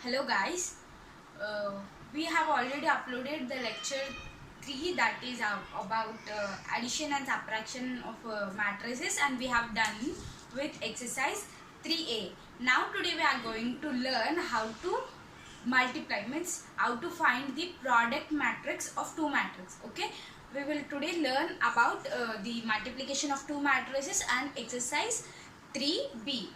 Hello guys, uh, we have already uploaded the lecture 3, that is about addition and subtraction of matrices, and we have done with exercise 3a. Now today we are going to learn how to multiply, means how to find the product matrix of two matrices. Okay, we will today learn about the multiplication of two matrices and exercise 3b.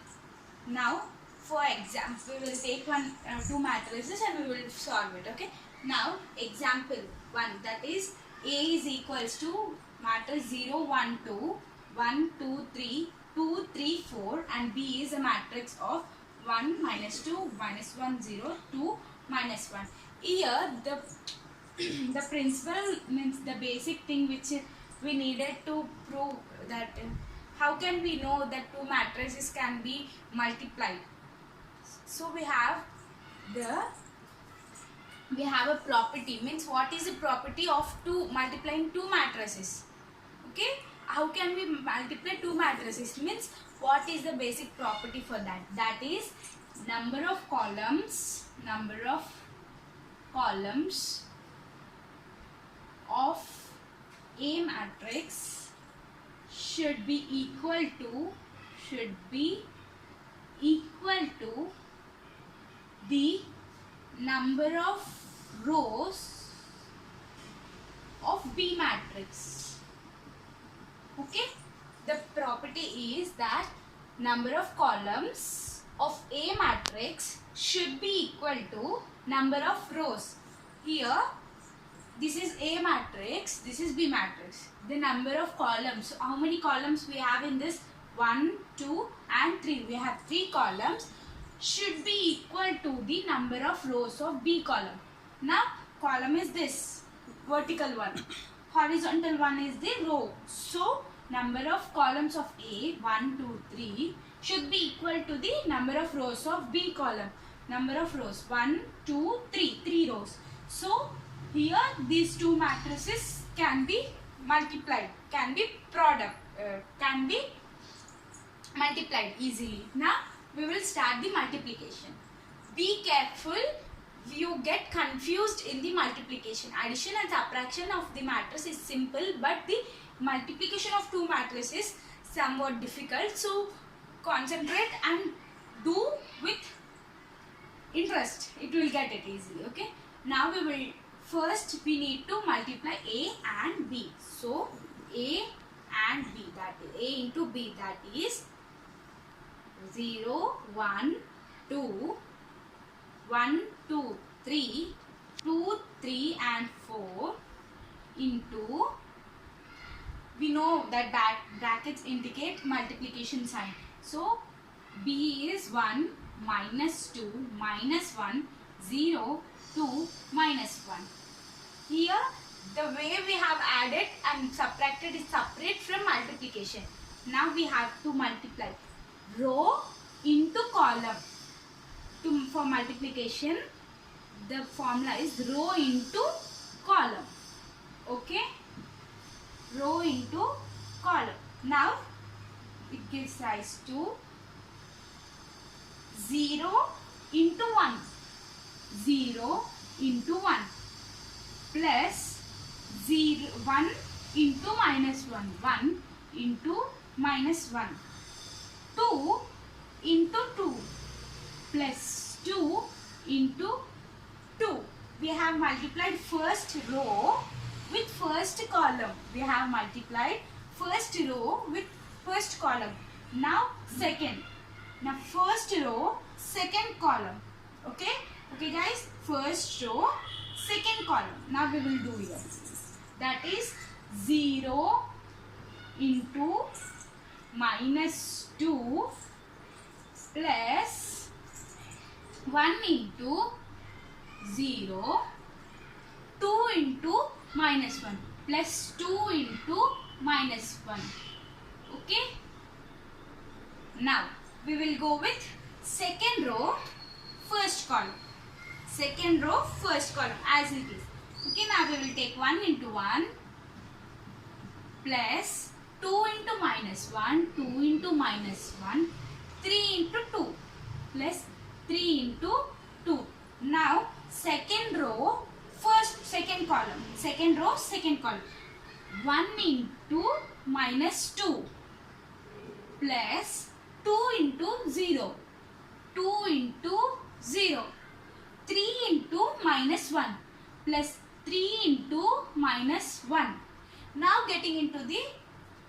Now, for example, we will take two matrices and we will solve it. Okay. Now, example 1, that is A is equals to matrix 0, 1, 2, 1, 2, 3, 2, 3, 4, and B is a matrix of 1, minus 2, minus 1, 0, 2, minus 1. Here, the principle means the basic thing which we needed to prove that how can we know that two matrices can be multiplied. So we have a property, means what is the property of multiplying two matrices. Okay, how can we multiply two matrices, means what is the basic property for that? That is number of columns of A matrix should be equal to the number of rows of B matrix. Okay, the property is that number of columns of A matrix should be equal to number of rows. Here this is A matrix, this is B matrix. The number of columns, so how many columns we have in this? 1, 2 and 3. We have 3 columns, should be equal to the number of rows of B column. Now column is this vertical one, horizontal one is the row. So number of columns of A, 1, 2, 3 should be equal to the number of rows of B column. Number of rows 1, 2, 3, 3 rows. So here these two matrices can be multiplied, can be multiplied easily. Now we will start the multiplication. Be careful, you get confused in the multiplication. Addition and subtraction of the matrix is simple, but the multiplication of two matrices is somewhat difficult. So concentrate and do with interest, it will get it easily. Okay, now we need to multiply A and B. So A and B, that is A into B, that is 0, 1, 2, 1, 2, 3, 2, 3 and 4 into, we know that brackets indicate multiplication sign. So B is 1, minus 2, minus 1, 0, 2, minus 1. Here the way we have added and subtracted is separate from multiplication. Now we have to multiply row into column. For multiplication, the formula is row into column. Okay, row into column. Now it gives rise to 0 into 1, 0 into 1 plus 1 into minus 1, 1 into minus 1, 2 into 2 plus 2 into 2. We have multiplied first row with first column. We have multiplied first row with first column. Now second. Now first row, second column. Okay? Okay guys, first row, second column. Now we will do here. That is 0 into minus 2 plus 1 into 0, 2 into minus 1 plus 2 into minus 1. Okay? Now we will go with second row, first column. Second row, first column as it is. Okay, now we will take 1 into 1 plus 2 into minus 1, 2 into minus 1, 3 into 2 plus 3 into 2 second row, second column. 1 into minus 2 plus 2 into 0. 2 into 0. 3 into minus 1 plus 3 into minus 1. Now getting into the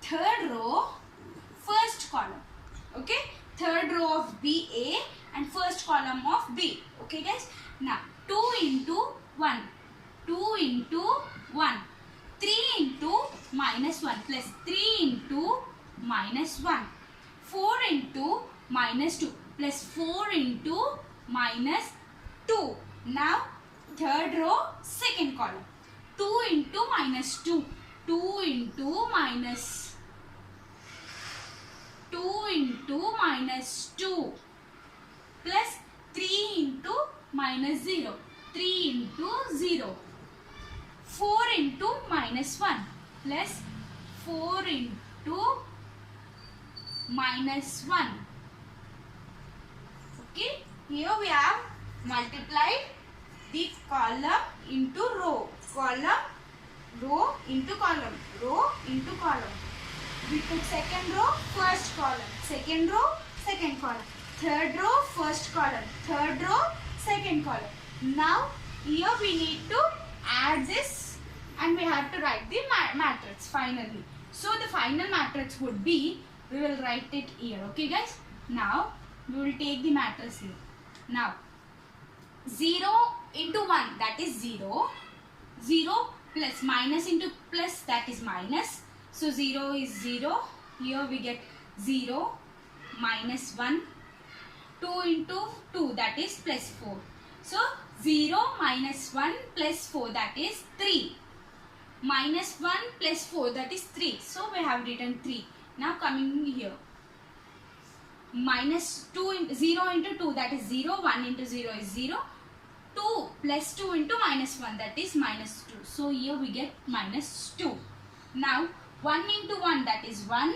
third row, first column. Okay, third row of BA and first column of B. Okay guys, now 2 into 1. 2 into 1. 3 into minus 1 plus 3 into minus 1. 4 into minus 2 plus 4 into minus 2. Now third row, second column. 2 into minus 2. 2 into minus 2 into minus 2 plus 3 into minus 0. 3 into 0. 4 into minus 1 plus 4 into minus 1. Okay, here we have multiplied the column into row. Column, row into column. Row into column. We put second row, first column. Second row, second column. Third row, first column. Third row, second column. Now here we need to add this and we have to write the matrix finally. So the final matrix would be, we will write it here. Okay guys. Now we will take the matrix here. Now 0 into 1, that is 0. 0 plus minus into plus, that is minus. So 0 is 0. Here we get 0 minus 1. 2 into 2, that is plus 4. So 0 minus 1 plus 4, that is 3. Minus 1 plus 4, that is 3. So we have written 3. Now coming here. Minus 2 into 0 into 2, that is 0. 1 into 0 is 0. 2 plus 2 into minus 1, that is minus 2. So here we get minus 2. Now 1 into 1, that is 1.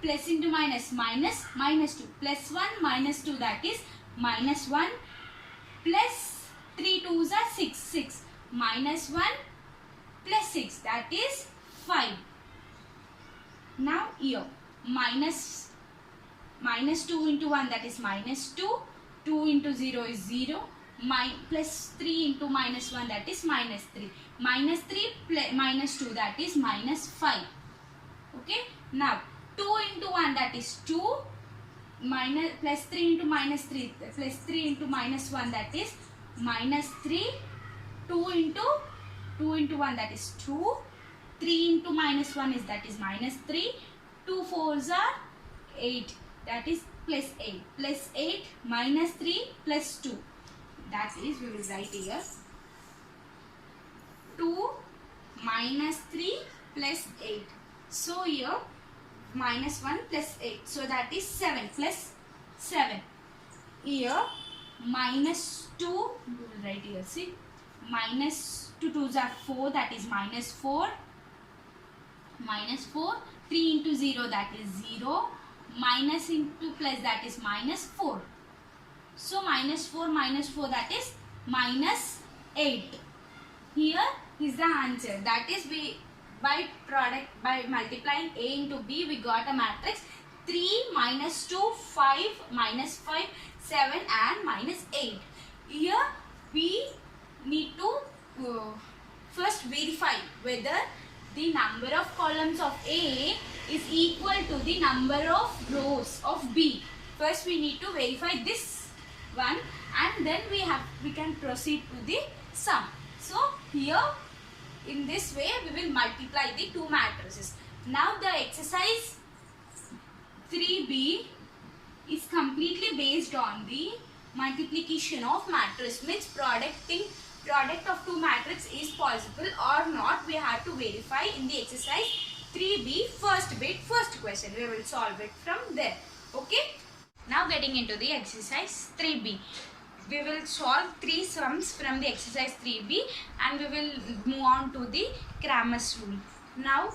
Plus into minus, minus, minus 2. Plus 1 minus 2, that is minus 1. Plus 3 2s are 6. 6. Minus 1 plus 6, that is 5. Now here minus 2 into 1, that is minus 2. 2 into 0 is 0. Plus 3 into minus 1, that is minus 3. Minus 3 plus minus 2, that is minus 5. Okay. Now 2 into 1, that is 2. Minus plus 3 into minus 3 plus 3 into minus 1, that is minus 3. 2 into 1, that is 2. 3 into minus 1 is, that is minus 3. 2 4s are 8, that is plus 8. Plus 8 minus 3 plus 2, that is, we will write here 2 minus 3 plus 8. So here minus 1 plus 8, so that is 7 plus 7. Here minus 2, we will write here, see, minus 2 2s are 4, that is minus 4. Minus 4. 3 into 0, that is 0. Minus into plus, that is minus 4. So minus 4 minus 4, that is minus 8. Here is the answer. That is, we by multiplying A into B, we got a matrix 3 minus 2 5 minus 5 7 and minus 8. Here we need to first verify whether the number of columns of A is equal to the number of rows of B. First we need to verify this one and then we can proceed to the sum. So here in this way we will multiply the two matrices. Now the exercise 3B is completely based on the multiplication of matrix, means product of two matrices is possible or not. We have to verify in the exercise 3B first bit, first question. We will solve it from there. Okay. Now getting into the exercise 3B. We will solve 3 sums from the exercise 3B and we will move on to the Cramer's rule. Now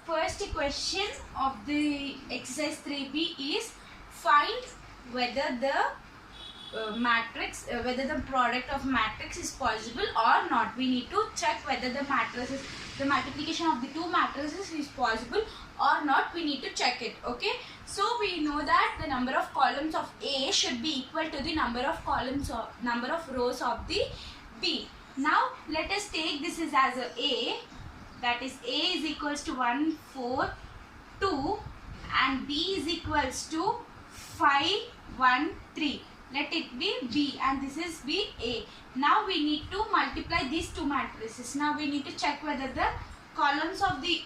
first question of the exercise 3B is find whether the matrix, whether the product of matrix is possible or not. We need to check whether the matrices, the multiplication of the two matrices is possible or not. We need to check it. Okay, so we know that the number of columns of A should be equal to the number of columns or number of rows of the B. Now let us take this is as A, that is A is equals to 1 4 2 and B is equals to 5 1 3. Let it be B and this is B A. Now we need to multiply these two matrices. Now we need to check whether the columns of the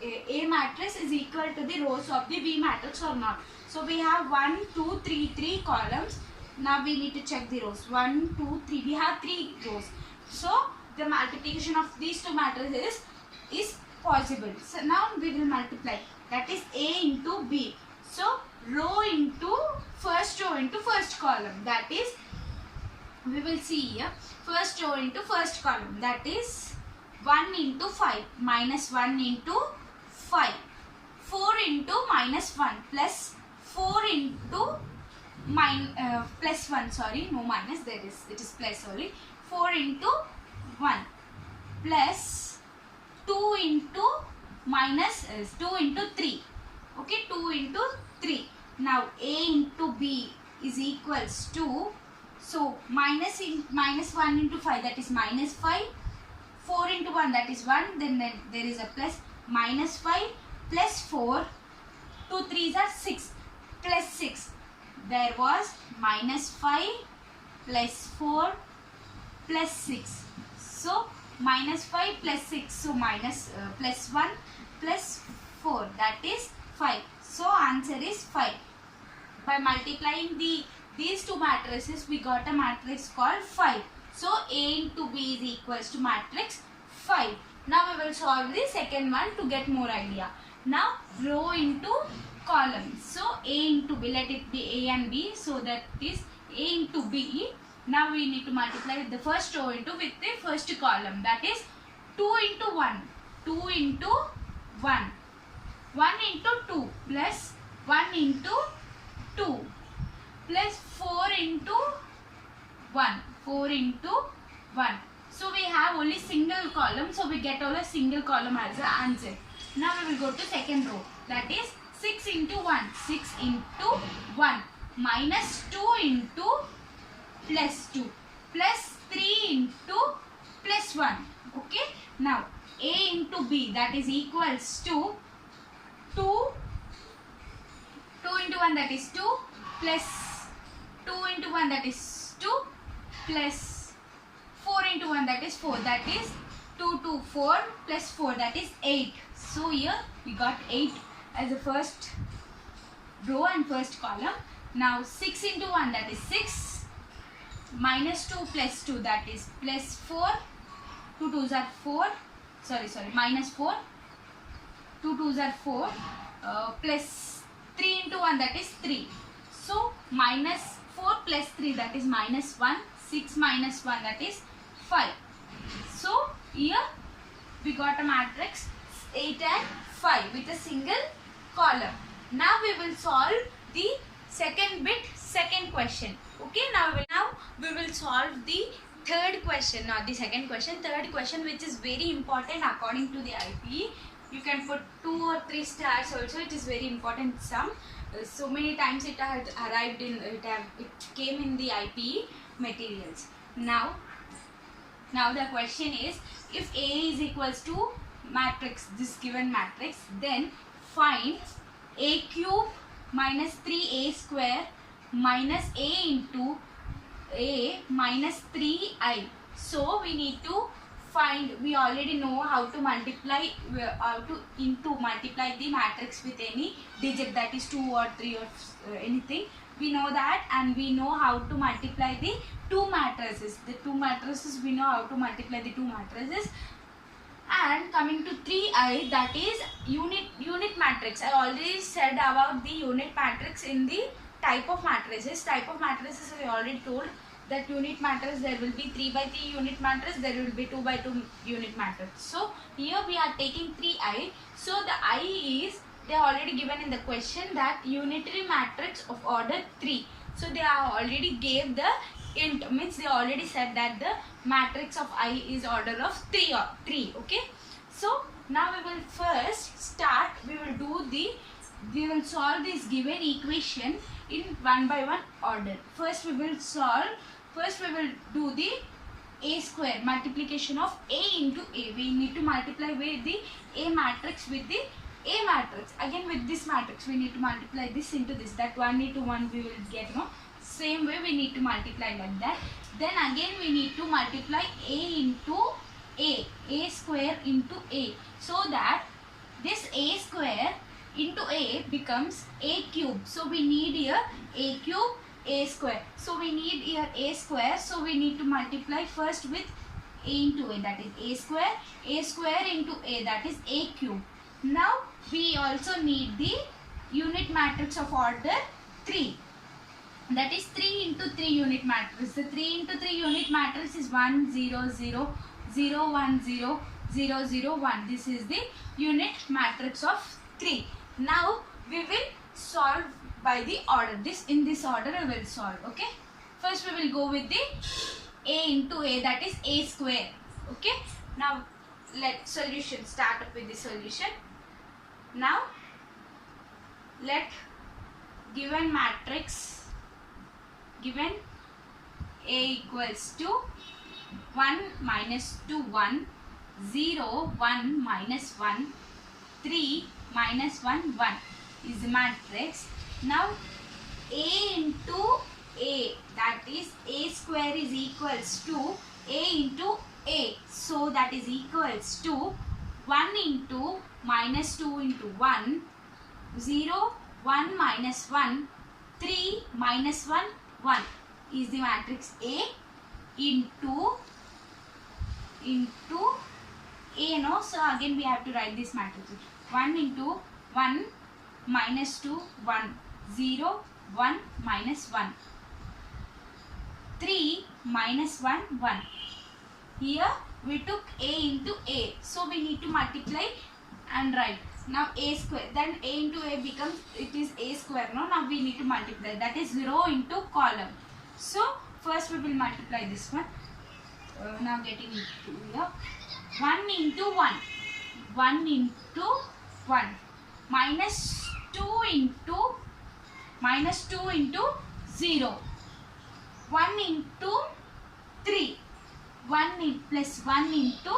A matrix is equal to the rows of the B matrix or not. So we have 1 2 3 3 columns. Now we need to check the rows. 1 2 3. We have 3 rows. So the multiplication of these two matrices is possible. So now we will multiply. That is A into B. So row into first row into first column. That is, we will see here, first row into first column. That is 1 into 5 minus 1 into 5. 4 into minus 1 plus 4 into plus 1. Sorry, no minus. There is, it is plus only. 4 into 1 plus 2 into minus 2 into 3. Okay, 2 into 3. Now A into B is equals to, so minus 1 into 5, that is minus 5. 4 into 1, that is 1. Then there is a plus, minus 5 plus 4. 2 3s are 6 plus 6. There was minus 5 plus 4 plus 6. So minus 5 plus 6. So minus plus 1 plus 4, that is 5. So answer is 5. By multiplying these two matrices, we got a matrix called 5. So A into B is equals to matrix 5. Now we will solve the second one to get more idea. Now row into columns. So A into B, let it be A and B. So that is A into B. Now we need to multiply the first row into with the first column. That is 2 into 1. 2 into 1. 1 into 2 plus 1 into 2 plus 4 into 1. 4 into 1. So we have only single column. So we get only a single column as the answer. Now we will go to second row. That is 6 into 1. 6 into 1 minus 2 into plus 2 plus 3 into plus 1. Okay. Now A into B, that is equals to 2 into 1, that is 2 plus 2 into 1, that is 2 plus 4 into 1, that is 4. That is 2 to 4 plus 4, that is 8. So here we got 8 as the first row and first column. Now 6 into 1, that is 6 minus 2 plus 2, that is plus 4. 2 2s are 4. Sorry, minus 4. 2 2s are 4 plus 3 into 1, that is 3. So minus 4 plus 3, that is minus 1. 6 minus 1, that is 5. So here we got a matrix 8 and 5 with a single column. Now we will solve the second question. Okay, now we will solve the third question, not the second question. Third question, which is very important according to the IPE. You can put 2 or 3 stars also. It is very important sum. So many times it has arrived in it came in the IPE materials. Now the question is, if A is equals to matrix, this given matrix, then find A cube minus 3A square minus A into A minus 3I. So we need to find, we already know how to multiply multiply the matrix with any digit, that is 2 or 3 or anything. We know that, and we know how to multiply the two matrices. The two matrices, we know how to multiply the two matrices. And coming to 3I, that is unit matrix. I already said about the unit matrix in the type of matrices. Type of matrices I already told that unit matrix, there will be 3 by 3 unit matrix, there will be 2 by 2 unit matrix. So here we are taking 3I. So the I is, they are already given in the question that unitary matrix of order 3. So they are already gave the int, means they already said that the matrix of I is order of 3 or 3. Okay. So now we will first start, we will solve this given equation in one by one order. First we will do the A square, multiplication of A into A. We need to multiply with the A matrix with the A matrix. Again with this matrix we need to multiply this into this. That 1 into 1 we will get, no? Same way we need to multiply like that. Then again we need to multiply A into A square into A, so that this A square into A becomes A cube. So we need here A cube, A square. So we need here A square. So we need to multiply first with A into A, that is A square into A, that is A cube. Now we also need the unit matrix of order 3. That is 3 into 3 unit matrix. The 3 into 3 unit matrix is 1 0 0 0 1 0 0 0 1. This is the unit matrix of 3. Now we will solve by the order. In this order we will solve. Okay. First we will go with the A into A, that is A square. Okay. Now let solution start up with the solution. Now let given matrix, given A equals to 1 minus 2 1 0 1 minus 1 3 minus 1 1 is the matrix. Now A into A, that is A square, is equals to A into A. So that is equals to 1 into minus 2 into 1 0 1 minus 1 3 minus 1 1 is the matrix A into A, no? So again we have to write this matrix. 1 into 1 minus 2 1 0 1 minus 1 3 minus 1 1. Here we took A into A, so we need to multiply and write. Now A square, then A into A becomes, it is A square, no? Now we need to multiply, that is row into column. So first we will multiply this one. Now getting into here, 1 into 1 1 into 1 minus 2 into 0 1 into 3 1 plus 1 into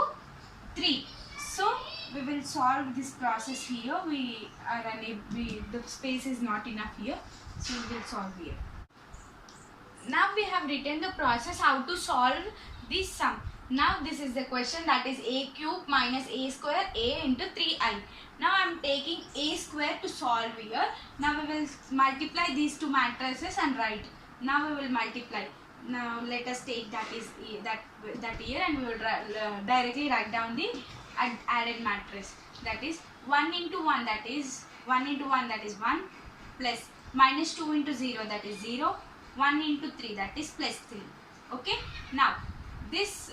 3. So we will solve this process here. We are unable, the space is not enough here, so we will solve here. Now we have written the process how to solve this sum. Now this is the question, that is A cube minus A square A into 3I. Now I am taking A square to solve here. Now we will multiply these two matrices and write. Now we will multiply. Now let us take that here, and we will directly write down the added matrix. That is 1 into 1, that is 1 into 1, that is 1, plus minus 2 into 0, that is 0, 1 into 3, that is plus 3. Okay. Now this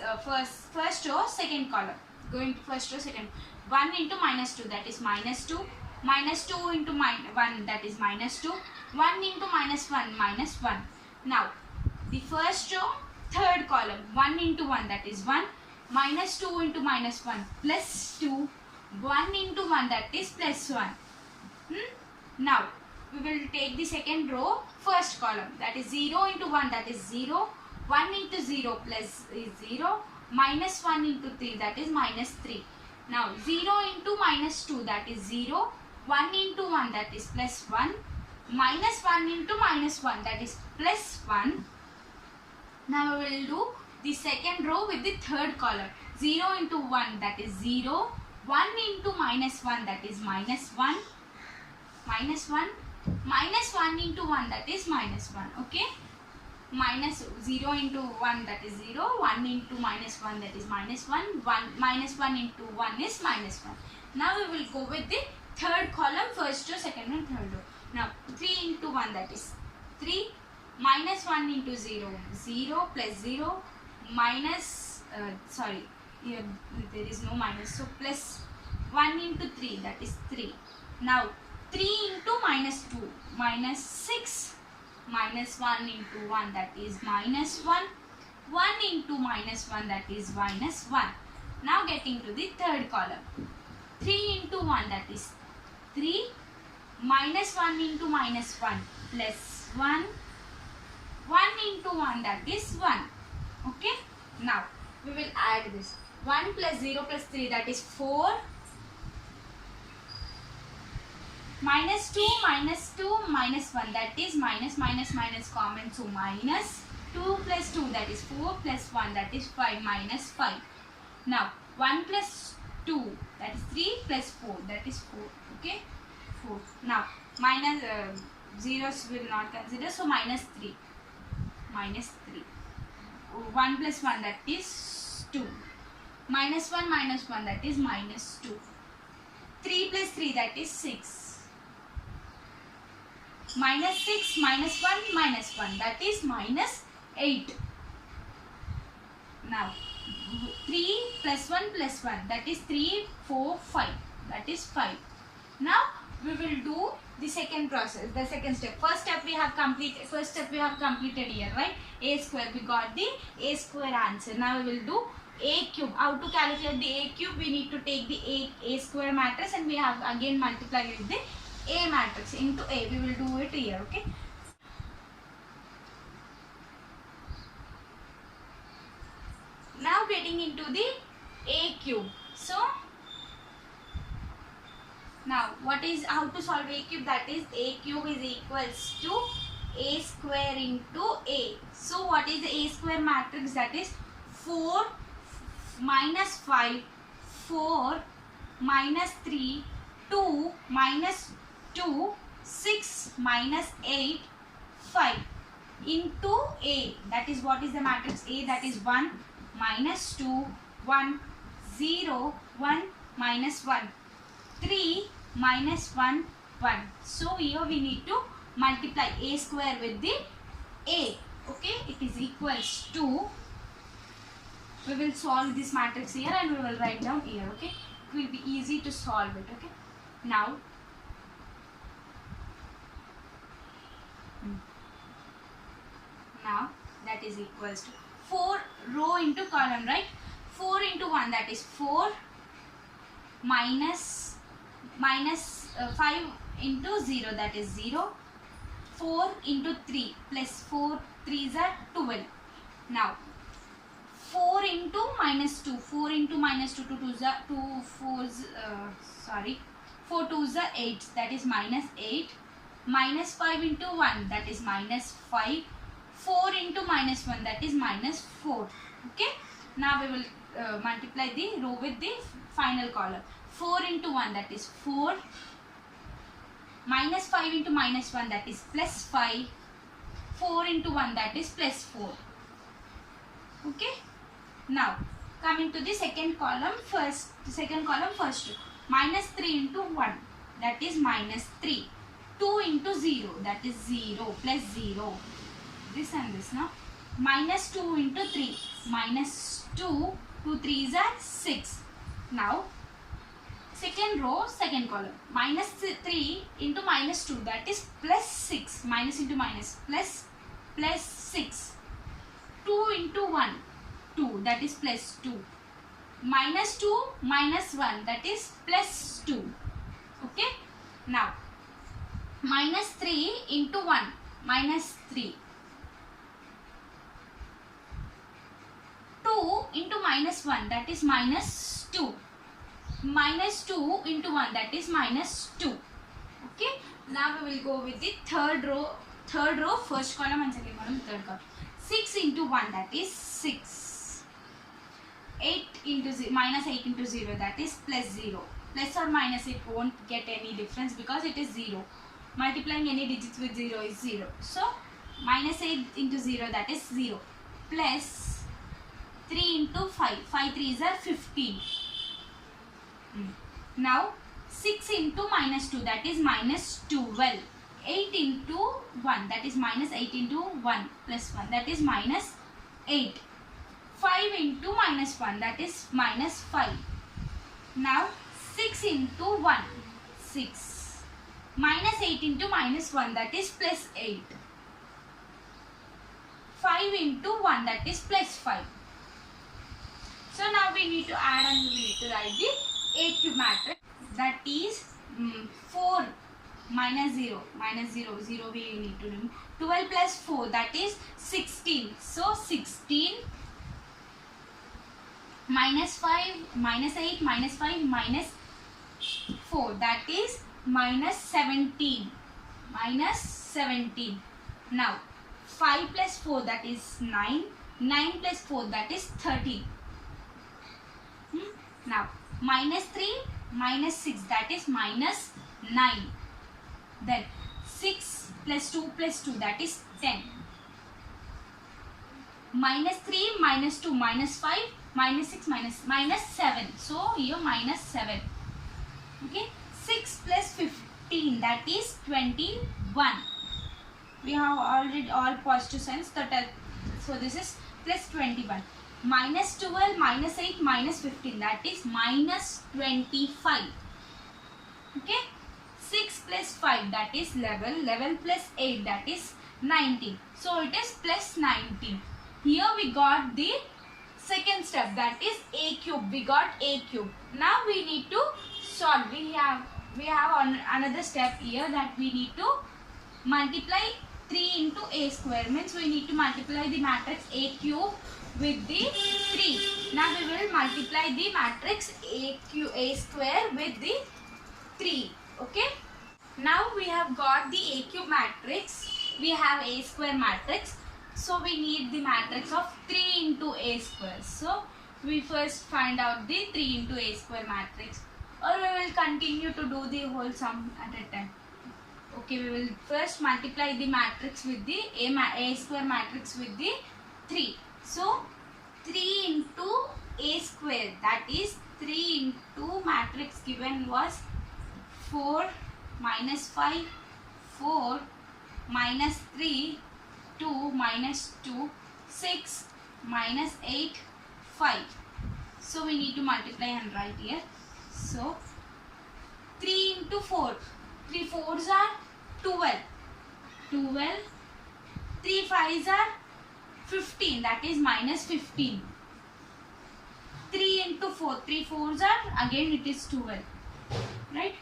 first row, second column, going to first row, second, 1 into minus 2, that is minus 2, minus 2 into 1, that is minus 2, 1 into minus 1, minus 1. Now the first row, third column, 1 into 1, that is 1, minus 2 into minus 1, plus 2, 1 into 1, that is plus 1. Now we will take the second row, first column, that is 0 into 1, that is 0, 1 into 0 plus is 0, minus 1 into 3, that is minus 3. Now 0 into minus 2, that is 0, 1 into 1, that is plus 1, minus 1 into minus 1, that is plus 1. Now we will do the second row with the third column, 0 into 1, that is 0, 1 into minus 1, that is minus 1, minus 1, minus 1 into 1, that is minus 1. Okay. Minus 0 into 1, that is 0, 1 into minus 1, that is minus 1, minus 1 into 1 is minus 1. Now we will go with the third column, first row, second and third row. Now 3 into 1, that is 3, minus 1 into 0, 0 plus 0, minus, here there is no minus, so plus 1 into 3, that is 3. Now 3 into minus 2, minus 6, minus 1 into 1 that is minus 1. 1 into minus 1 that is minus 1. Now getting to the third column. 3 into 1 that is 3. Minus 1 into minus 1 plus 1. 1 into 1 that is 1. Okay. Now we will add this. 1 plus 0 plus 3 that is 4. Minus 2 minus 1 that is minus common, so minus 2 plus 2 that is 4 plus 1 that is 5 minus 5. Now 1 plus 2 that is 3 plus 4 that is 4. Okay, 4. Now minus zeros will not consider, so minus 3. 1 plus 1 that is 2. Minus 1 that is minus 2. 3 plus 3 that is 6. Minus 6 minus 1 that is minus 8. Now 3 plus 1 that is 3, 4, 5 that is 5. Now we will do the second process, the second step. First step we have completed here, right? A square, we got the A square answer. Now we will do A cube. How to calculate the A cube? We need to take the A square matrix and we have again multiply with the A matrix into A. We will do it here, okay? Now getting into the A cube. So now what is, how to solve A cube? That is A cube is equals to A square into A. So what is the A square matrix? That is 4 minus 5, 4 minus 3, 2 minus 2, 6 minus 8, 5 into A. That is what is the matrix A? That is 1 minus 2, 1, 0, 1 minus 1, 3 minus 1, 1. So here we need to multiply A square with the A. Okay, it is equals to, we will solve this matrix here and we will write down here. Okay, it will be easy to solve it. Okay, now that is equals to 4 row into column, right? 4 into 1 that is 4 minus 5 into 0 that is 0. 4 into 3 plus 4 3s are 12. Now 4 into minus 2. 4 into minus 2, 2 2s are 2 4s, 4 2s are 8, that is minus 8. Minus 5 into 1 that is minus 5. 4 into minus 1 that is minus 4. Okay, now we will multiply the row with the final column. 4 into 1 that is 4. Minus 5 into minus 1 that is plus 5. 4 into 1 that is plus 4. Okay, now coming to the second column first. Minus 3 into 1 that is minus 3. 2 into 0 that is 0 plus 0. This and this now. Minus 2 into 3. Minus 2. 2 3s are 6. Now second row, second column. Minus 3 into minus 2 that is plus 6. Minus into minus plus 6. 2 into 1 2 that is plus 2. Minus 2 minus 1 that is plus 2. Okay. Now minus 3 into 1 minus 3. 2 into minus 1 that is minus 2. Minus 2 into 1 that is minus 2. Okay. Now we will go with the third row, first column and second column, third column. 6 into 1 that is 6. 8 into 0, minus 8 into 0 that is plus 0. Plus or minus it won't get any difference because it is 0. Multiplying any digits with 0 is 0. So minus 8 into 0 that is 0. Plus 3 into 5. 5 3s are 15. Now 6 into minus 2 that is minus 12. 8 into 1 that is minus 8 into 1 plus 1 that is minus 8. 5 into minus 1 that is minus 5. Now 6 into 1 6. Minus 8 into minus 1 that is plus 8. 5 into 1, that is plus 5. So now we need to add and we need to write the A cube matrix, that is 4 minus 0, 0 we need to do. 12 plus 4, that is 16. So 16 minus 5 minus 8 minus 5 minus 4, that is minus 17. Minus 17. Now 5 plus 4, that is 9. 9 plus 4, that is 13. Now minus 3 minus 6, that is minus 9. Then 6 plus 2 plus 2, that is 10. Minus 3 minus 2 minus 5 minus 6 minus 7. So here minus 7. Okay. 6 plus 15, that is 21. We have already all positive signs. So this is plus 21. Minus 12 minus 8 minus 15, that is minus 25. Okay. 6 plus 5, that is 11. 11 plus 8, that is 19. So it is plus 19. Here we got the second step, that is A cube. We got A cube. Now we need to solve. We have another step here, that we need to multiply 3 into A square. Means we need to multiply the matrix A cube with the 3. Now we will multiply the matrix A square with the 3. Okay. Now we have got the A cube matrix. We have A square matrix. So we need the matrix of 3 into A square. So we first find out the 3 into A square matrix, or we will continue to do the whole sum at a time. Okay, we will first multiply the matrix with the A square matrix with the 3. So 3 into A square, that is 3 into matrix given was 4 minus 5, 4 minus 3, 2 minus 2, 6 minus 8, 5. So we need to multiply and write here. So 3 into 4, 3 4s are 12, 12, 3 5s are 15, that is minus 15. 3 into 4, 3 4s are, again it is 12, right?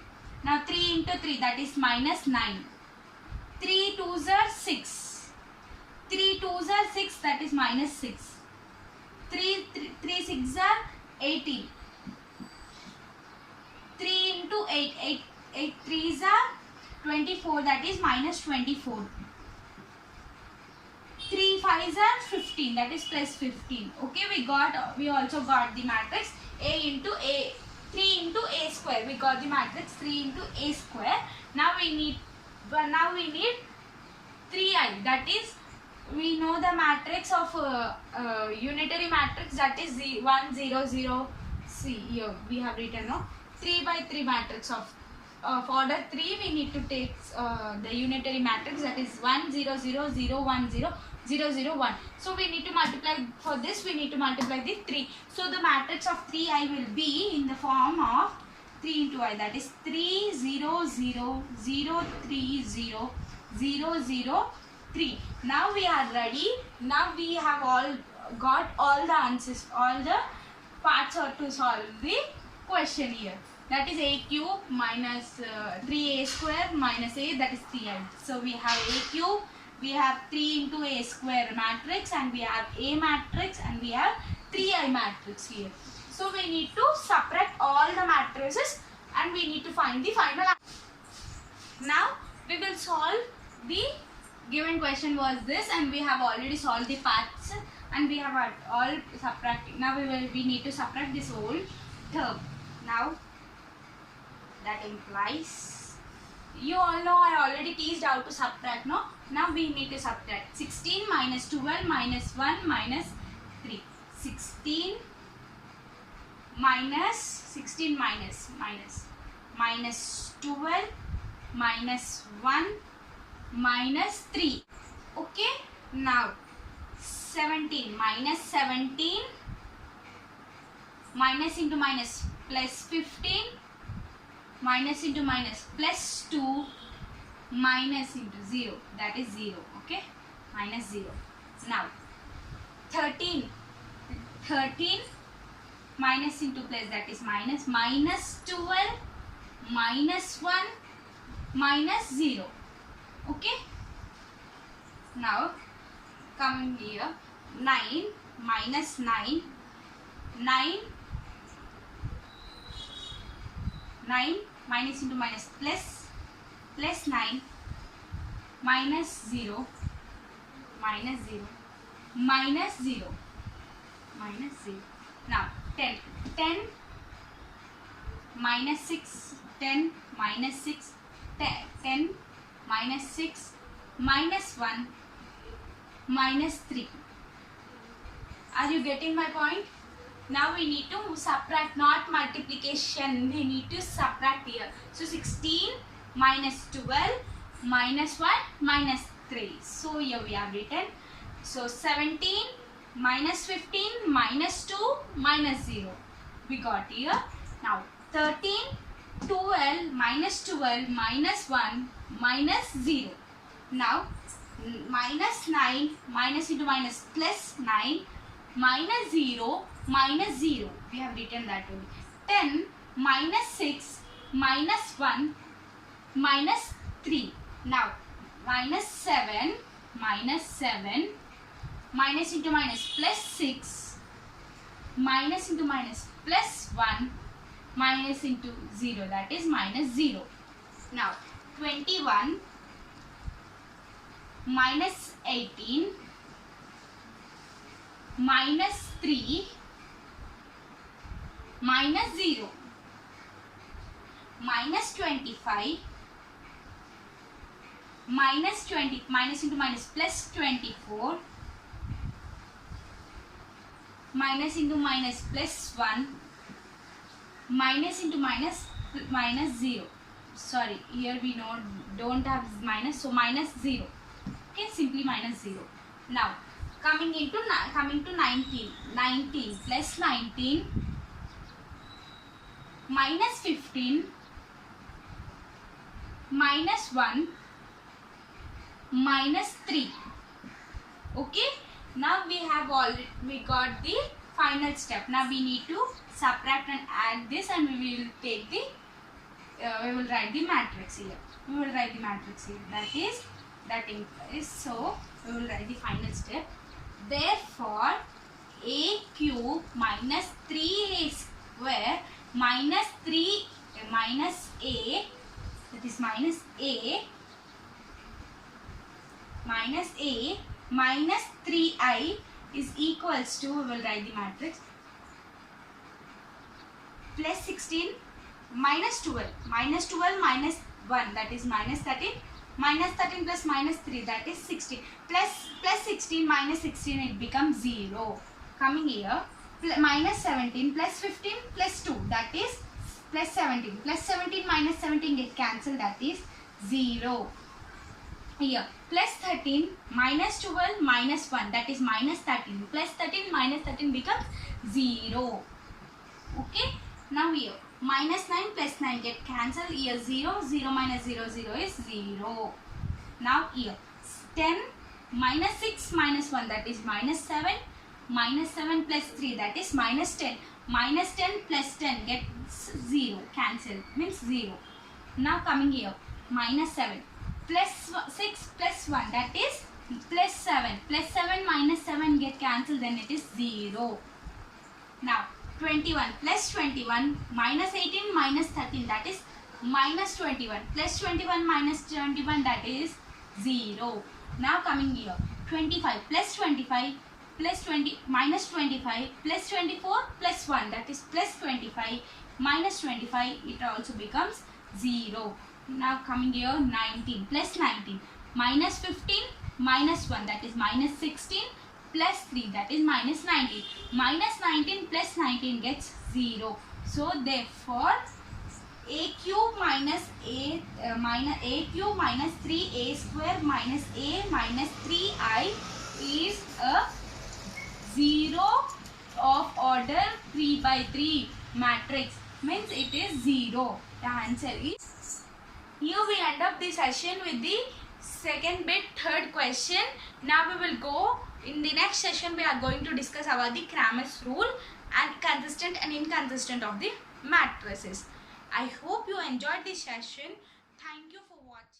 Now 3 into 3, that is minus 9. 3 2s are 6. 3 2s are 6, that is minus 6. 3 6s are 18. 3 into 8, 8 3s are 24, that is minus 24. 3 5s are 15, that is plus 15. Okay, we also got the matrix A into A, 3 into A square. We got the matrix 3 into A square. Now we need 3i, that is, we know the matrix of unitary matrix, that is 1 0 0. See here we have written 3 by 3 matrix of order 3. We need to take the unitary matrix, that is 1 0 0 0 1 0 0 0 1. So we need to multiply, for this we need to multiply the 3. So the matrix of 3i will be in the form of 3 into I, that is 3 0 0 0 3 0 0 0 3. Now we are ready. Now we have all got all the answers, all the parts are to solve the question here. That is A cube minus 3A square minus A, that is 3i. So we have A cube, we have 3 into A square matrix, and we have A matrix, and we have 3i matrix here. So we need to subtract all the matrices and we need to find the final answer. Now we will solve the given question was this, and we have already solved the parts and we have all subtracting. Now we need to subtract this whole term. Now that implies, you all know I already teased how to subtract, no? Now we need to subtract 16 minus 12 minus 1 minus 3. 16 minus 16 minus 12 minus 1 minus 3. Okay, now 17 minus 17 minus into minus plus 15 minus into minus plus 2 minus into 0, that is 0. Okay, minus 0. Now 13 minus into plus, that is minus 12 minus 1 minus 0. Okay. Now coming here, 9 minus 9 minus into minus plus 9 minus 0 minus 0. Now 10 minus 6 10 minus 6 10 minus 6 minus 1 minus 3. Are you getting my point? Now we need to subtract, not multiplication. We need to subtract here. So 16 minus 12 minus 1 minus 3. So here we have written. So 17 minus 15 minus 2 minus 0. We got here. Now 13 12 minus 12 minus 1 minus 0. Now minus 9 minus into minus plus 9 minus 0 minus 0. We have written that only. 10 minus 6 minus 1 minus 3. Now minus 7 minus into minus plus 6 minus into minus plus 1 minus into 0, that is minus 0. Now 21 minus 18 minus 3 minus 0. Minus 25 minus 20 minus into minus plus 24 minus into minus plus 1 minus into minus 0. Sorry, here we don't have minus, so minus 0. Okay, simply minus 0. Now coming to 19 plus 19 minus 15 minus 1 minus 3. Okay, now we got the final step. Now we need to subtract and add this, and we will take the we will write the matrix here. That implies, so we will write the final step. Therefore a cube minus 3a square minus 3 minus a, that is minus a minus 3i is equals to, we will write the matrix, plus 16 minus 12 minus 1, that is minus 13 plus minus 3, that is 16, plus 16 minus 16, it becomes 0. Coming here, minus 17 plus 15 plus 2, that is plus 17 minus 17 get cancelled, that is 0. Here plus 13 minus 12 minus 1, that is minus 13, plus 13 minus 13 becomes 0. Okay, now here minus 9 plus 9 get cancelled, here 0 minus 0 is 0. Now here 10 minus 6 minus 1, that is minus 7 plus 3, that is minus 10. Minus 10 plus 10 gets 0, cancelled, means 0. Now coming here, minus 7 plus 6 plus 1, that is plus 7. Plus 7 minus 7 get cancelled, then it is 0. Now 21 plus 21 minus 18 minus 13, that is minus 21. Plus 21 minus 21, that is 0. Now coming here, 25 plus 25 plus 20 minus 25 plus 24 plus 1, that is plus 25 minus 25, it also becomes 0. Now coming here, 19 plus 19 minus 15 minus 1, that is minus 16 plus 3, that is minus 19. Minus 19 plus 19 gets 0. So therefore a cube minus a cube minus 3a square minus a minus 3i is a 0 of order 3 by 3 matrix, means it is 0. The answer is, here we end up the session with the second bit, third question. Now we will go In the next session, we are going to discuss about the Cramer's rule and consistent and inconsistent of the matrices. I hope you enjoyed this session. Thank you for watching.